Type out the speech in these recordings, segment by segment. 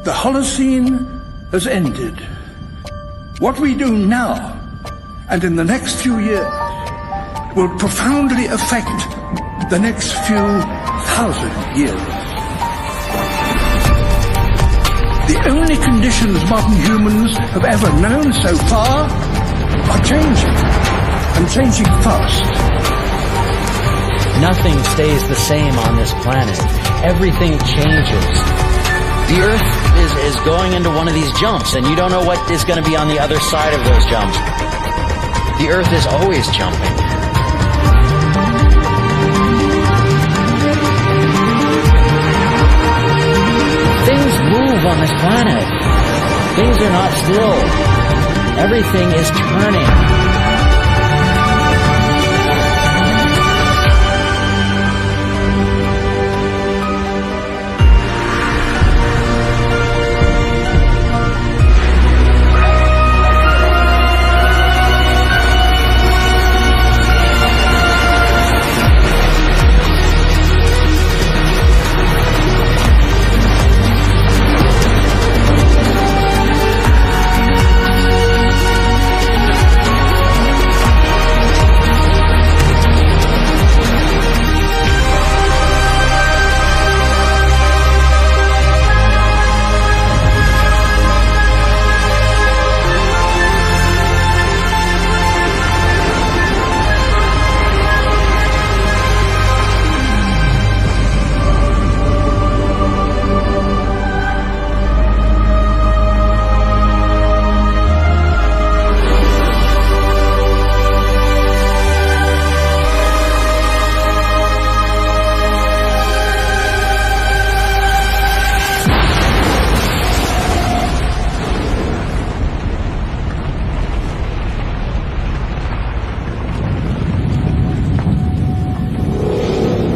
The Holocene has ended. What we do now, and in the next few years, will profoundly affect the next few thousand years. The only conditions modern humans have ever known so far are changing, and changing fast. Nothing stays the same on this planet. Everything changes. The Earth is going into one of these jumps, and you don't know what is going to be on the other side of those jumps. The Earth is always jumping. Things move on this planet. Things are not still. Everything is turning.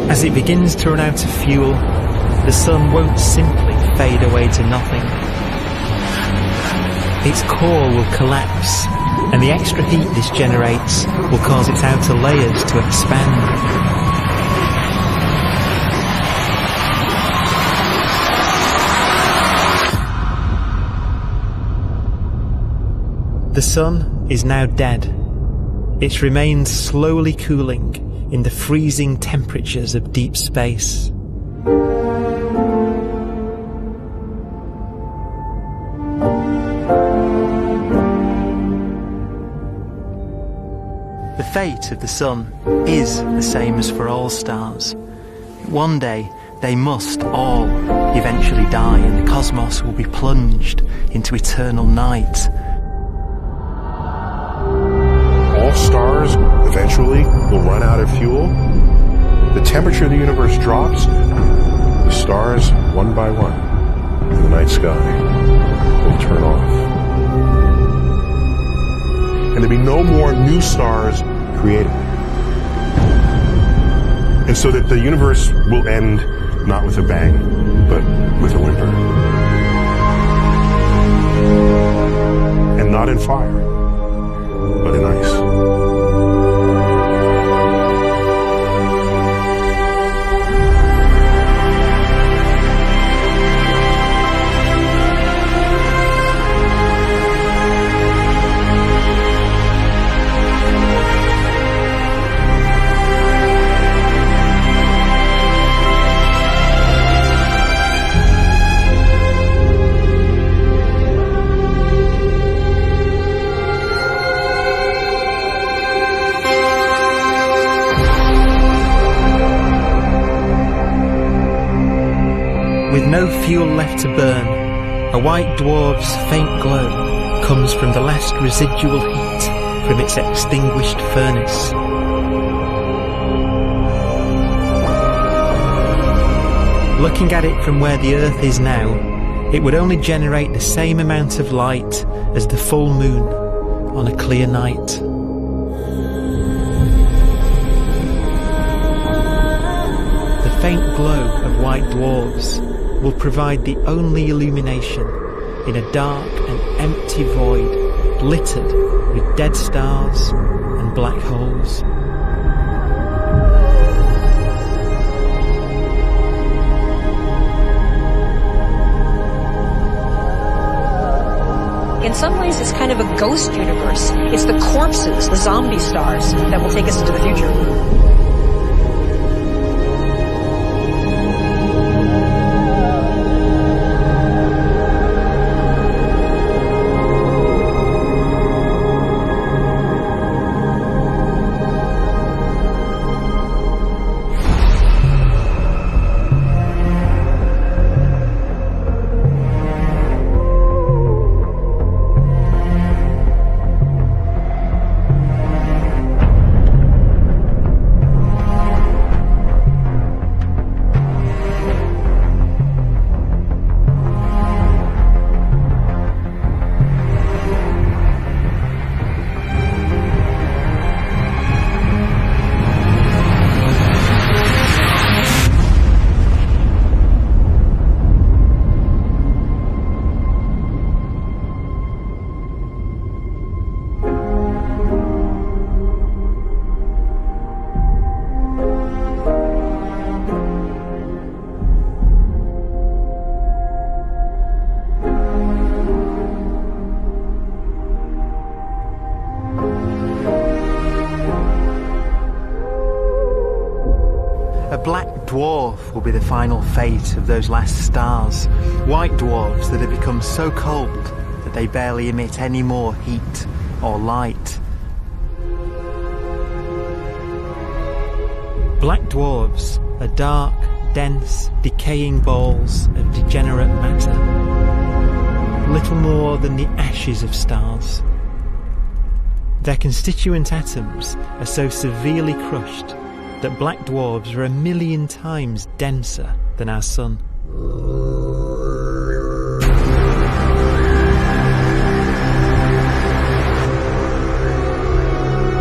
As it begins to run out of fuel, the sun won't simply fade away to nothing. Its core will collapse, and the extra heat this generates will cause its outer layers to expand. The sun is now dead. Its remains slowly cooling in the freezing temperatures of deep space. The fate of the sun is the same as for all stars. One day they must all eventually die, and the cosmos will be plunged into eternal night. All stars eventually will run out of fuel. The temperature of the universe drops. The stars, one by one, in the night sky, will turn off. And there'll be no more new stars created. And so that the universe will end not with a bang, but with a whimper. And not in fire, but in ice. With no fuel left to burn, a white dwarf's faint glow comes from the last residual heat from its extinguished furnace. Looking at it from where the Earth is now, it would only generate the same amount of light as the full moon on a clear night. The faint glow of white dwarfs will provide the only illumination in a dark and empty void littered with dead stars and black holes. some ways, it's kind of a ghost universe. It's the corpses, the zombie stars, that will take us into the future. Dwarf will be the final fate of those last stars. White dwarfs that have become so cold that they barely emit any more heat or light. Black dwarfs are dark, dense, decaying balls of degenerate matter. Little more than the ashes of stars. Their constituent atoms are so severely crushed that black dwarfs are 1,000,000 times denser than our sun.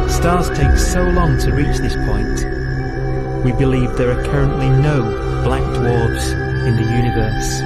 Stars take so long to reach this point, we believe there are currently no black dwarfs in the universe.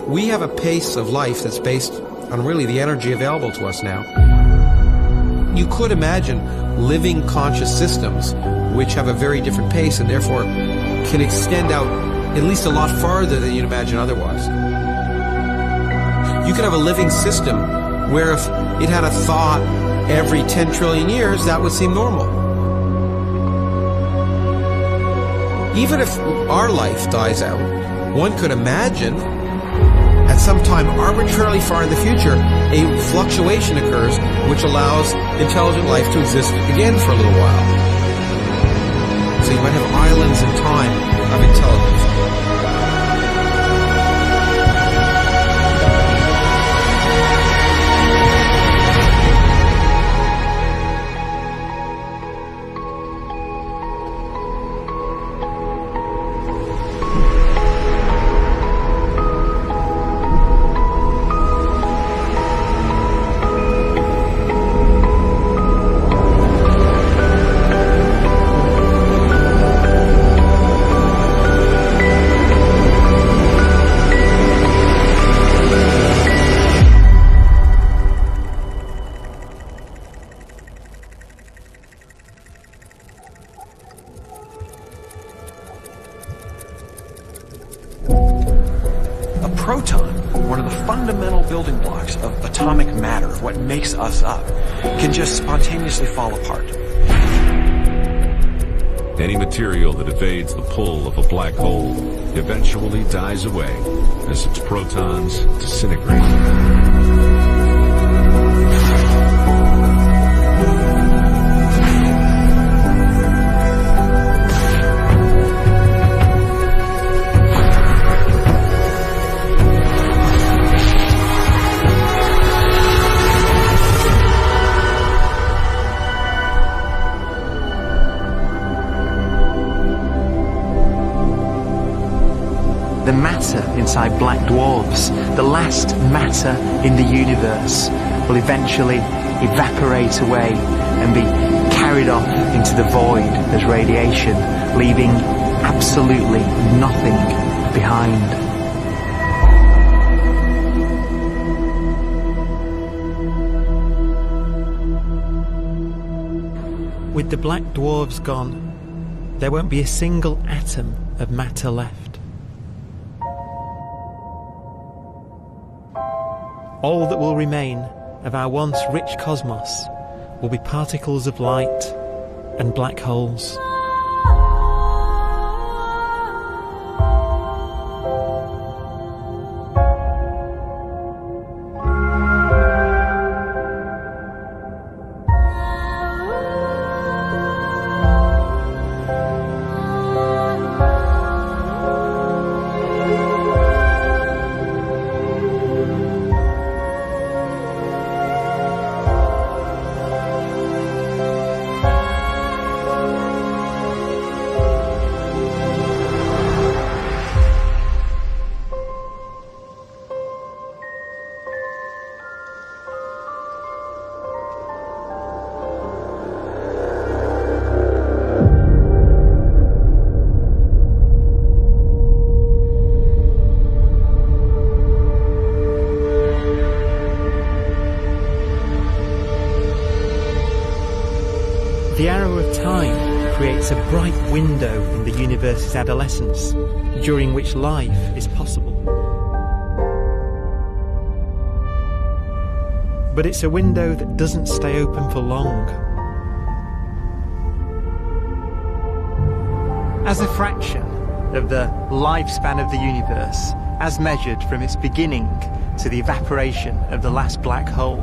We have a pace of life that's based on really the energy available to us now. You could imagine living conscious systems which have a very different pace and therefore can extend out at least a lot farther than you'd imagine otherwise. You could have a living system where if it had a thought every 10 trillion years, that would seem normal. Even if our life dies out, one could imagine at some time arbitrarily far in the future, a fluctuation occurs which allows intelligent life to exist again for a little while. So you might have islands in time of intelligence. proton, one of the fundamental building blocks of atomic matter, what makes us up, can just spontaneously fall apart. Any material that evades the pull of a black hole eventually dies away. as its protons disintegrate. The matter inside black dwarfs, the last matter in the universe, will eventually evaporate away and be carried off into the void as radiation, leaving absolutely nothing behind. With the black dwarfs gone, there won't be a single atom of matter left. All that will remain of our once rich cosmos will be particles of light and black holes. The arrow of time creates a bright window in the universe's adolescence, during which life is possible. But it's a window that doesn't stay open for long. As a fraction of the lifespan of the universe, as measured from its beginning to the evaporation of the last black hole,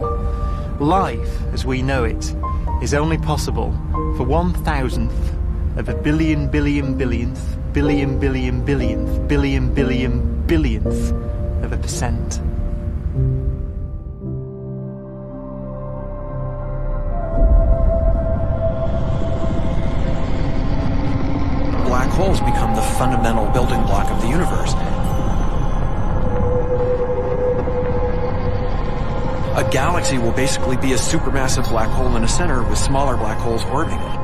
life, as we know it, is only possible for 1,000th of a billion billion billionth billion billion billionth billion billion billionth of a percent. Black holes become the fundamental building block of the universe. A galaxy will basically be a supermassive black hole in a center with smaller black holes orbiting it.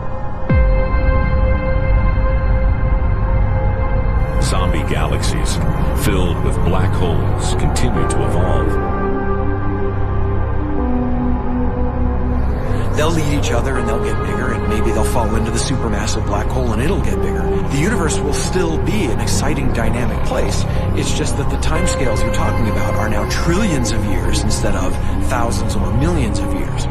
Zombie galaxies filled with black holes continue to evolve. They'll eat each other and they'll get bigger, and maybe they'll fall into the supermassive black hole and it'll get bigger. The universe will still be an exciting, dynamic place. It's just that the timescales you're talking about are now trillions of years instead of thousands or millions of years.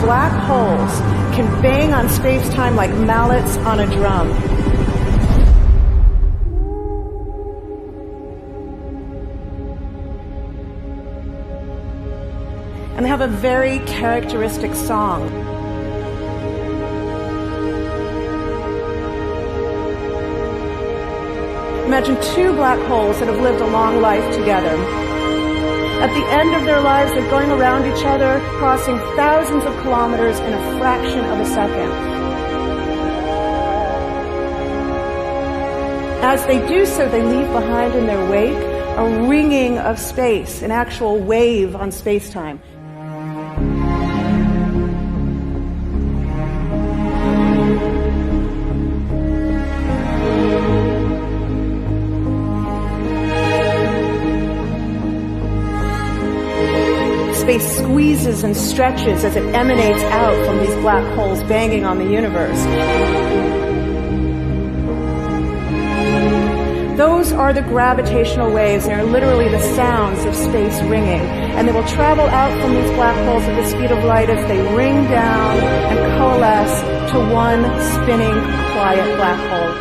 Black holes can bang on space-time like mallets on a drum. And they have a very characteristic song. Imagine two black holes that have lived a long life together. At the end of their lives, they're going around each other, crossing thousands of kilometers in a fraction of a second. As they do so, they leave behind in their wake a ringing of space, an actual wave on space-time. squeezes and stretches as it emanates out from these black holes banging on the universe. Those are the gravitational waves. They're literally the sounds of space ringing. And they will travel out from these black holes at the speed of light as they ring down and coalesce to one spinning, quiet black hole.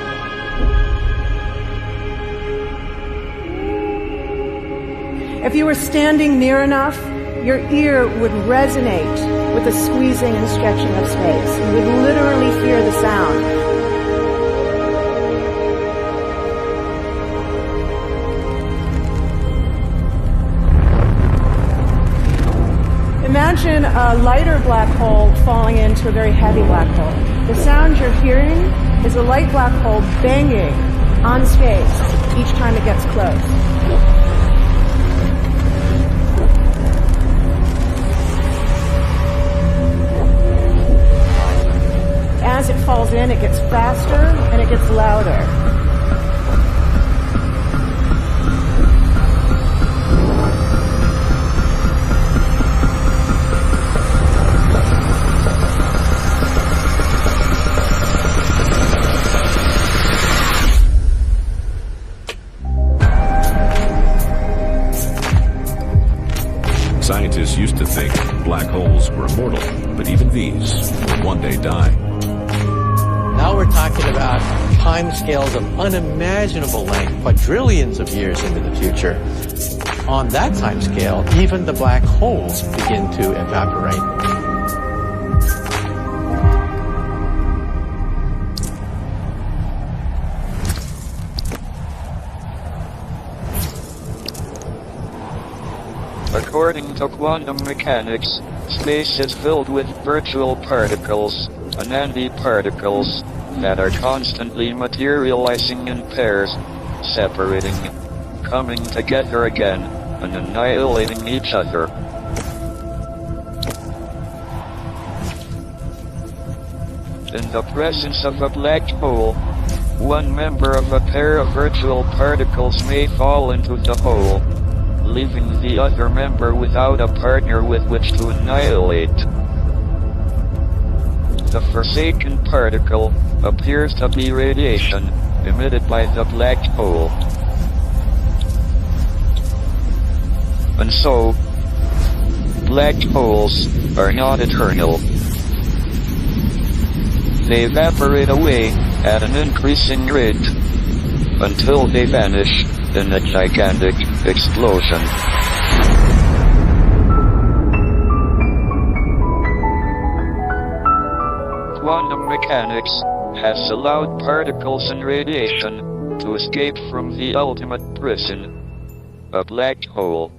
If you were standing near enough, your ear would resonate with the squeezing and stretching of space. You would literally hear the sound. Imagine a lighter black hole falling into a very heavy black hole. The sound you're hearing is a light black hole banging on space each time it gets close. As it falls in, it gets faster and it gets louder. Scientists used to think black holes were immortal, but even these will one day die. Now we're talking about timescales of unimaginable length, quadrillions of years into the future. On that timescale, even the black holes begin to evaporate. According to quantum mechanics, space is filled with virtual particles, antiparticles, that are constantly materializing in pairs, separating, coming together again, and annihilating each other. In the presence of a black hole, one member of a pair of virtual particles may fall into the hole, leaving the other member without a partner with which to annihilate. The forsaken particle appears to be radiation emitted by the black hole. And so, black holes are not eternal. They evaporate away at an increasing rate until they vanish in a gigantic explosion. Quantum mechanics has allowed particles and radiation to escape from the ultimate prison, a black hole.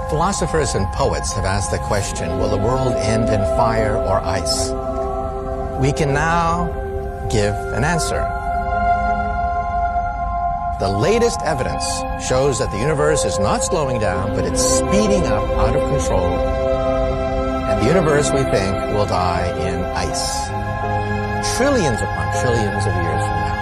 Philosophers and poets have asked the question, will the world end in fire or ice? We can now give an answer. The latest evidence shows that the universe is not slowing down, but it's speeding up out of control. And the universe, we think, will die in ice. Trillions upon trillions of years from now.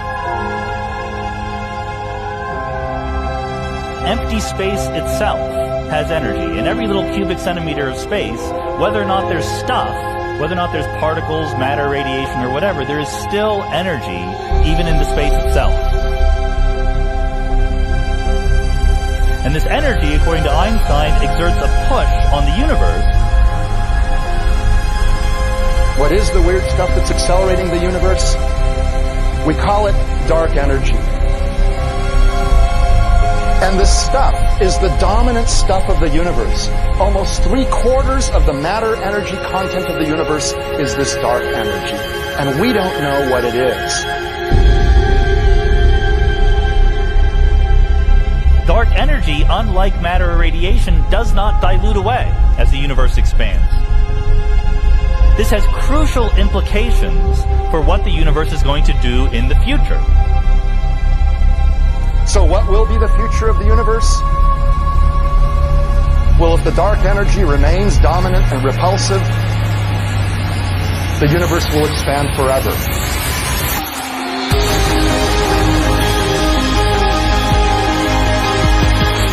Empty space itself has energy. In every little cubic centimeter of space, whether or not there's stuff whether or not there's particles, matter, radiation, or whatever, there is still energy, even in the space itself. And this energy, according to Einstein, exerts a push on the universe. What is the weird stuff that's accelerating the universe? We call it dark energy. And this stuff is the dominant stuff of the universe. Almost 3/4 of the matter-energy content of the universe is this dark energy. And we don't know what it is. Dark energy, unlike matter or radiation, does not dilute away as the universe expands. This has crucial implications for what the universe is going to do in the future. So what will be the future of the universe? Well, if the dark energy remains dominant and repulsive, the universe will expand forever.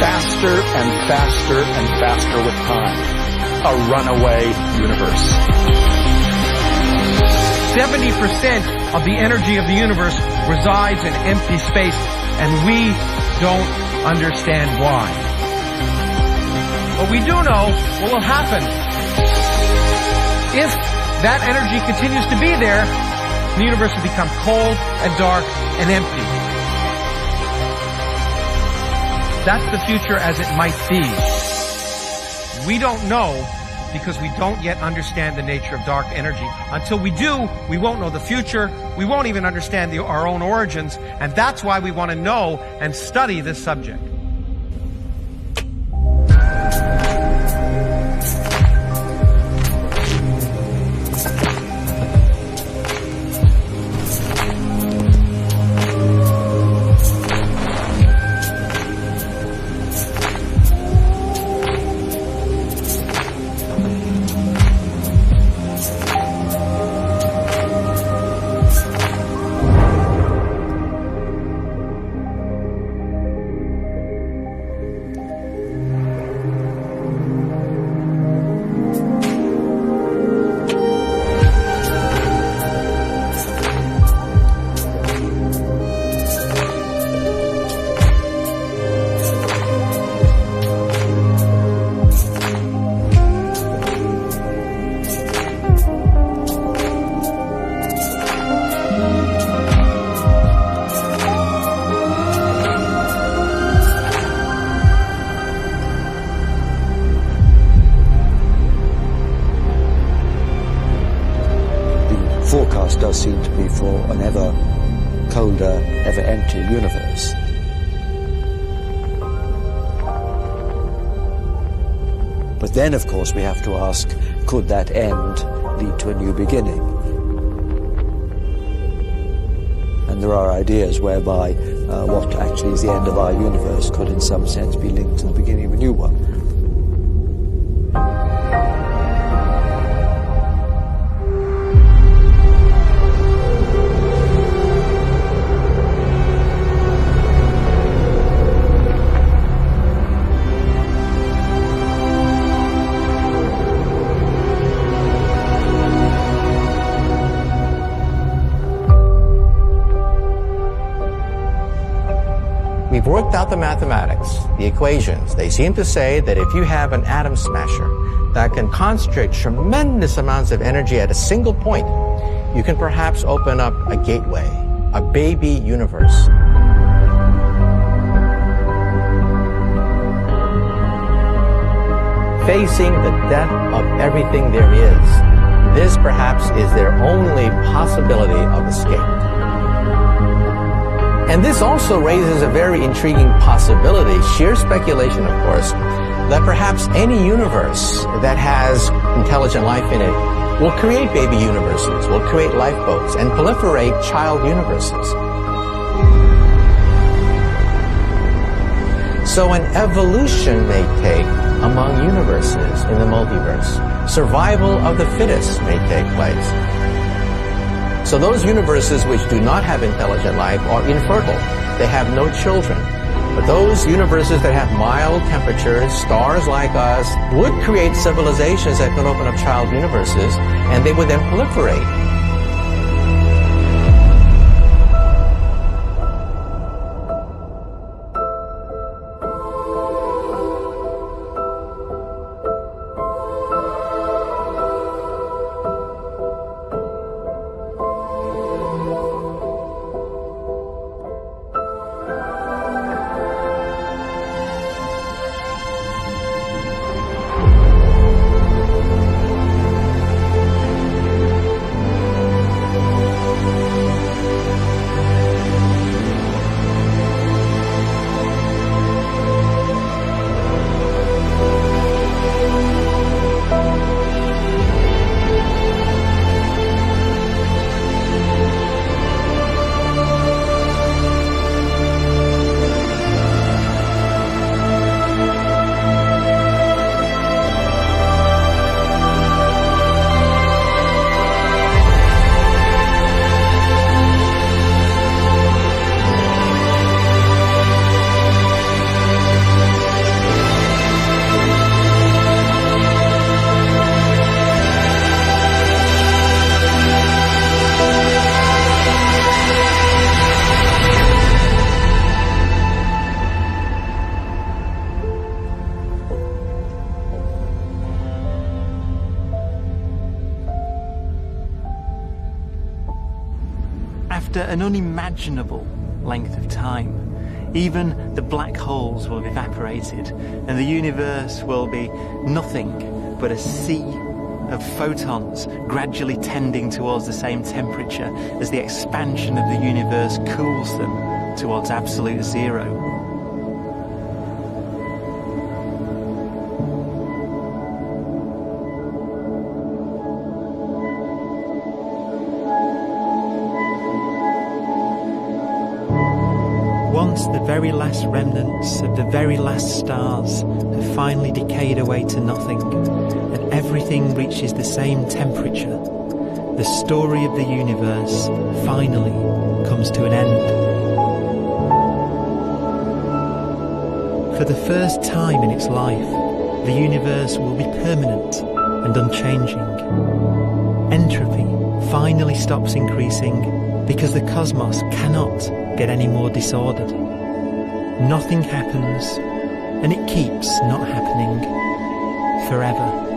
Faster and faster and faster with time. A runaway universe. 70% of the energy of the universe resides in empty space, and we don't understand why. But we do know what will happen. If that energy continues to be there, the universe will become cold and dark and empty. That's the future as it might be. We don't know because we don't yet understand the nature of dark energy. Until we do, we won't know the future. We won't even understand our own origins. And that's why we want to know and study this subject. forecast does seem to be for an ever colder, ever emptier universe. But then, of course, we have to ask, could that end lead to a new beginning? And there are ideas whereby what actually is the end of our universe could in some sense be linked to the beginning of a new one. We've worked out the mathematics, the equations. They seem to say that if you have an atom smasher that can concentrate tremendous amounts of energy at a single point, you can perhaps open up a gateway, a baby universe. Facing the death of everything there is, this perhaps is their only possibility of escape. And this also raises a very intriguing possibility, sheer speculation of course, that perhaps any universe that has intelligent life in it will create baby universes, will create lifeboats, and proliferate child universes. So an evolution may take among universes in the multiverse. Survival of the fittest may take place. So those universes which do not have intelligent life are infertile. They have no children. But Those universes that have mild temperatures, stars like us, would create civilizations that could open up child universes, and they would then proliferate. After an unimaginable length of time, even the black holes will have evaporated, and the universe will be nothing but a sea of photons gradually tending towards the same temperature as the expansion of the universe cools them towards absolute zero. Once the very last remnants of the very last stars have finally decayed away to nothing, and everything reaches the same temperature, the story of the universe finally comes to an end. For the first time in its life, the universe will be permanent and unchanging. Entropy finally stops increasing because the cosmos cannot get any more disordered. Nothing happens, and it keeps not happening forever.